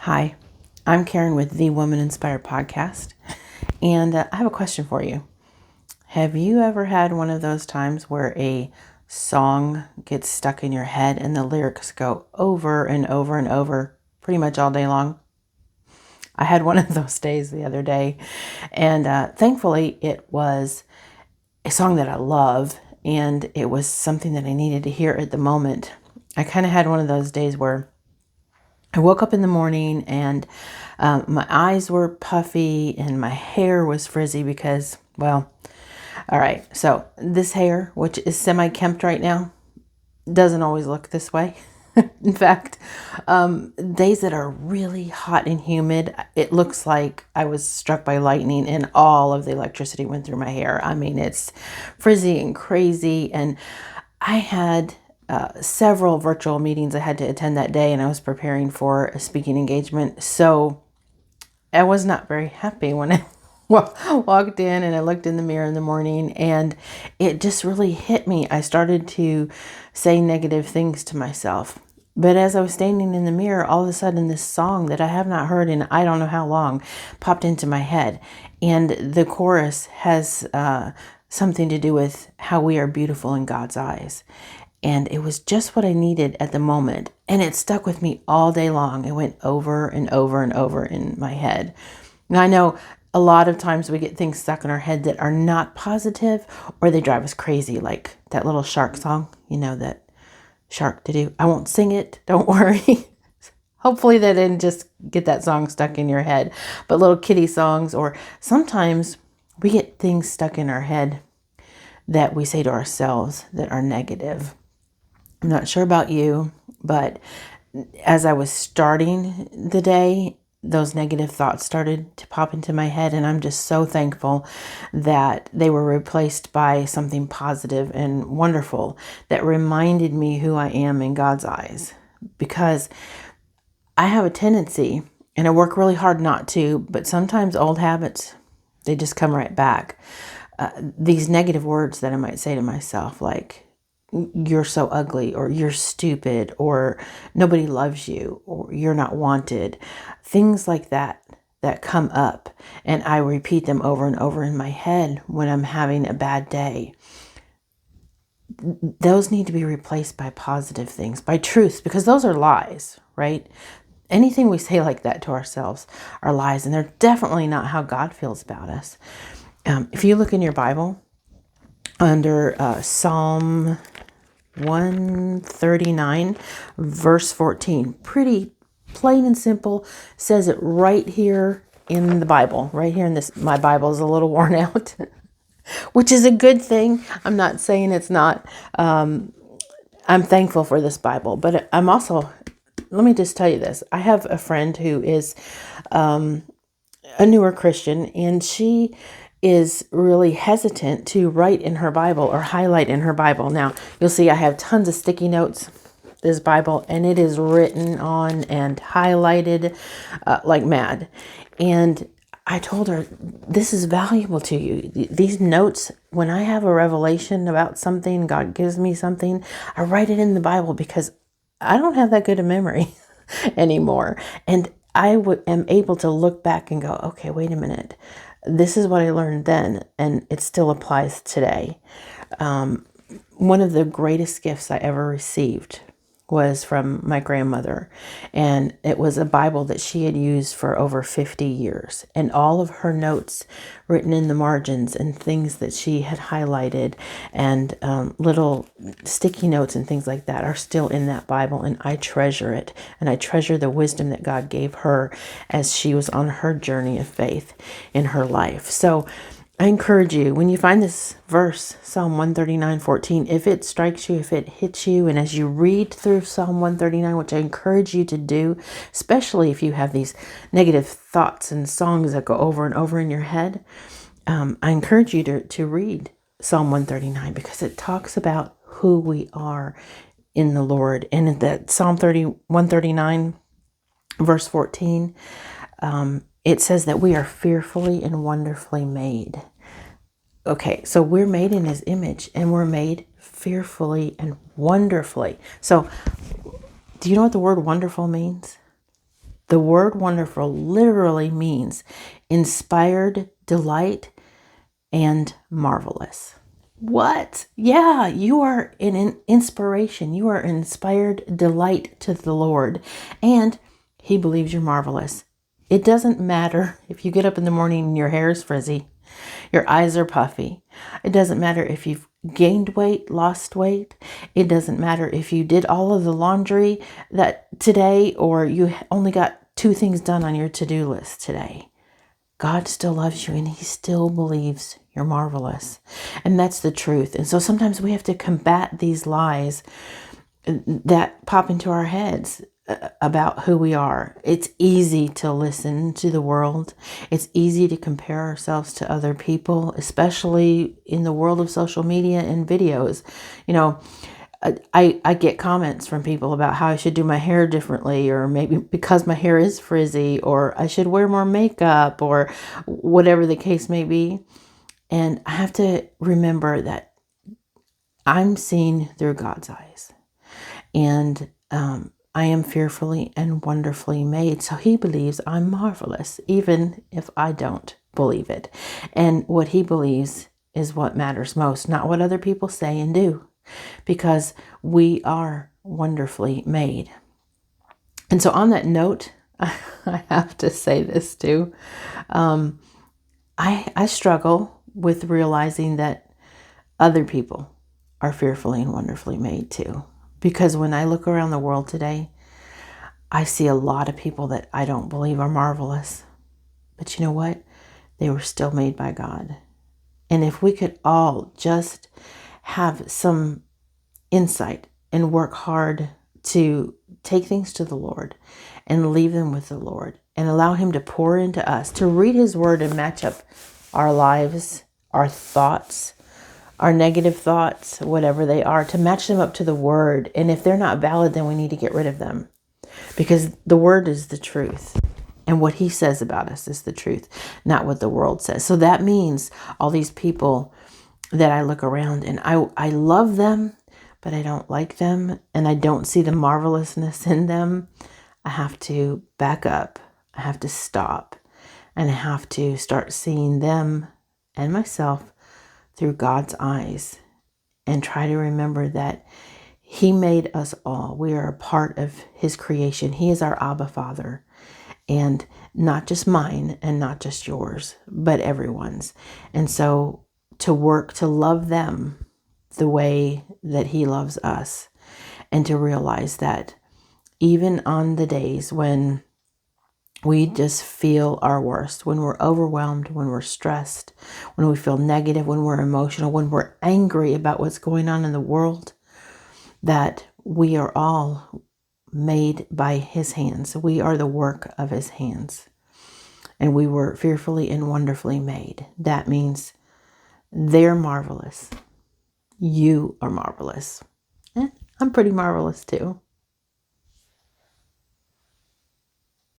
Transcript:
Hi, I'm Karen with the Woman Inspired podcast, and I have a question for you. Have you ever had one of those times where a song gets stuck in your head and the lyrics go over and over and over pretty much all day long? I had one of those days the other day, and thankfully it was a song that I love, and it was something that I needed to hear at the moment. I kind of had one of those days where I woke up in the morning and my eyes were puffy and my hair was frizzy because, well, all right. So this hair, which is semi-kempt right now, doesn't always look this way. In fact, days that are really hot and humid, it looks like I was struck by lightning and all of the electricity went through my hair. I mean, it's frizzy and crazy. And I had several virtual meetings I had to attend that day, and I was preparing for a speaking engagement. So I was not very happy when I walked in and I looked in the mirror in the morning, and it just really hit me. I started to say negative things to myself. But as I was standing in the mirror, all of a sudden this song that I have not heard in I don't know how long popped into my head. And the chorus has something to do with how we are beautiful in God's eyes. And it was just what I needed at the moment. And it stuck with me all day long. It went over and over and over in my head. Now, I know a lot of times we get things stuck in our head that are not positive, or they drive us crazy, like that little shark song, that shark to do. I won't sing it. Don't worry. Hopefully that didn't just get that song stuck in your head. But little kitty songs, or sometimes we get things stuck in our head that we say to ourselves that are negative. I'm not sure about you, but as I was starting the day, those negative thoughts started to pop into my head, and I'm just so thankful that they were replaced by something positive and wonderful that reminded me who I am in God's eyes. Because I have a tendency, and I work really hard not to, but sometimes old habits, they just come right back. These negative words that I might say to myself, like, you're so ugly, or you're stupid, or nobody loves you, or you're not wanted. Things like that come up, and I repeat them over and over in my head when I'm having a bad day. Those need to be replaced by positive things, by truths, because those are lies, right? Anything we say like that to ourselves are lies, and they're definitely not how God feels about us. If you look in your Bible under Psalm 139, verse 14, pretty plain and simple, says it right here in the Bible, right here in this. My Bible is a little worn out, which is a good thing. I'm not saying it's not. I'm thankful for this Bible, but I'm also, let me just tell you this. I have a friend who is a newer Christian, and she is really hesitant to write in her Bible or highlight in her Bible. Now, you'll see I have tons of sticky notes, this Bible, and it is written on and highlighted like mad. And I told her, this is valuable to you. These notes, when I have a revelation about something, God gives me something, I write it in the Bible because I don't have that good a memory anymore. And I am able to look back and go, okay, wait a minute. This is what I learned then, and it still applies today. One of the greatest gifts I ever received was from my grandmother, and it was a Bible that she had used for over 50 years, and all of her notes written in the margins and things that she had highlighted and little sticky notes and things like that are still in that Bible, and I treasure it, and I treasure the wisdom that God gave her as she was on her journey of faith in her life. So I encourage you, when you find this verse, Psalm 139:14, if it strikes you, if it hits you, and as you read through Psalm 139, which I encourage you to do, especially if you have these negative thoughts and songs that go over and over in your head, I encourage you to read Psalm 139, because it talks about who we are in the Lord. And in that Psalm 139, verse 14, it says that we are fearfully and wonderfully made. Okay, so we're made in His image, and we're made fearfully and wonderfully. So do you know what the word wonderful means? The word wonderful literally means inspired delight and marvelous. What? Yeah, you are an inspiration. You are inspired delight to the Lord, and He believes you're marvelous. It doesn't matter if you get up in the morning and your hair is frizzy, your eyes are puffy. It doesn't matter if you've gained weight, lost weight. It doesn't matter if you did all of the laundry that today, or you only got 2 things done on your to-do list today. God still loves you, and He still believes you're marvelous. And that's the truth. And so sometimes we have to combat these lies that pop into our heads about who we are. It's easy to listen to the world. It's easy to compare ourselves to other people, especially in the world of social media and videos. You know, I get comments from people about how I should do my hair differently, or maybe because my hair is frizzy, or I should wear more makeup, or whatever the case may be. And I have to remember that I'm seen through God's eyes. And I am fearfully and wonderfully made. So He believes I'm marvelous, even if I don't believe it. And what He believes is what matters most, not what other people say and do, because we are wonderfully made. And so on that note, I have to say this too. I struggle with realizing that other people are fearfully and wonderfully made too. Because when I look around the world today, I see a lot of people that I don't believe are marvelous. But you know what? They were still made by God. And if we could all just have some insight and work hard to take things to the Lord and leave them with the Lord and allow Him to pour into us, to read His word and match up our lives, our thoughts, our negative thoughts, whatever they are, to match them up to the word. And if they're not valid, then we need to get rid of them, because the word is the truth. And what He says about us is the truth, not what the world says. So that means all these people that I look around and I love them, but I don't like them, and I don't see the marvelousness in them. I have to back up. I have to stop, and I have to start seeing them and myself through God's eyes, and try to remember that He made us all. We are a part of His creation. He is our Abba Father, and not just mine and not just yours, but everyone's. And so to work to love them the way that He loves us, and to realize that even on the days when we just feel our worst, when we're overwhelmed, when we're stressed, when we feel negative, when we're emotional, when we're angry about what's going on in the world, that we are all made by His hands. We are the work of His hands. And we were fearfully and wonderfully made. That means they're marvelous. You are marvelous. I'm pretty marvelous too.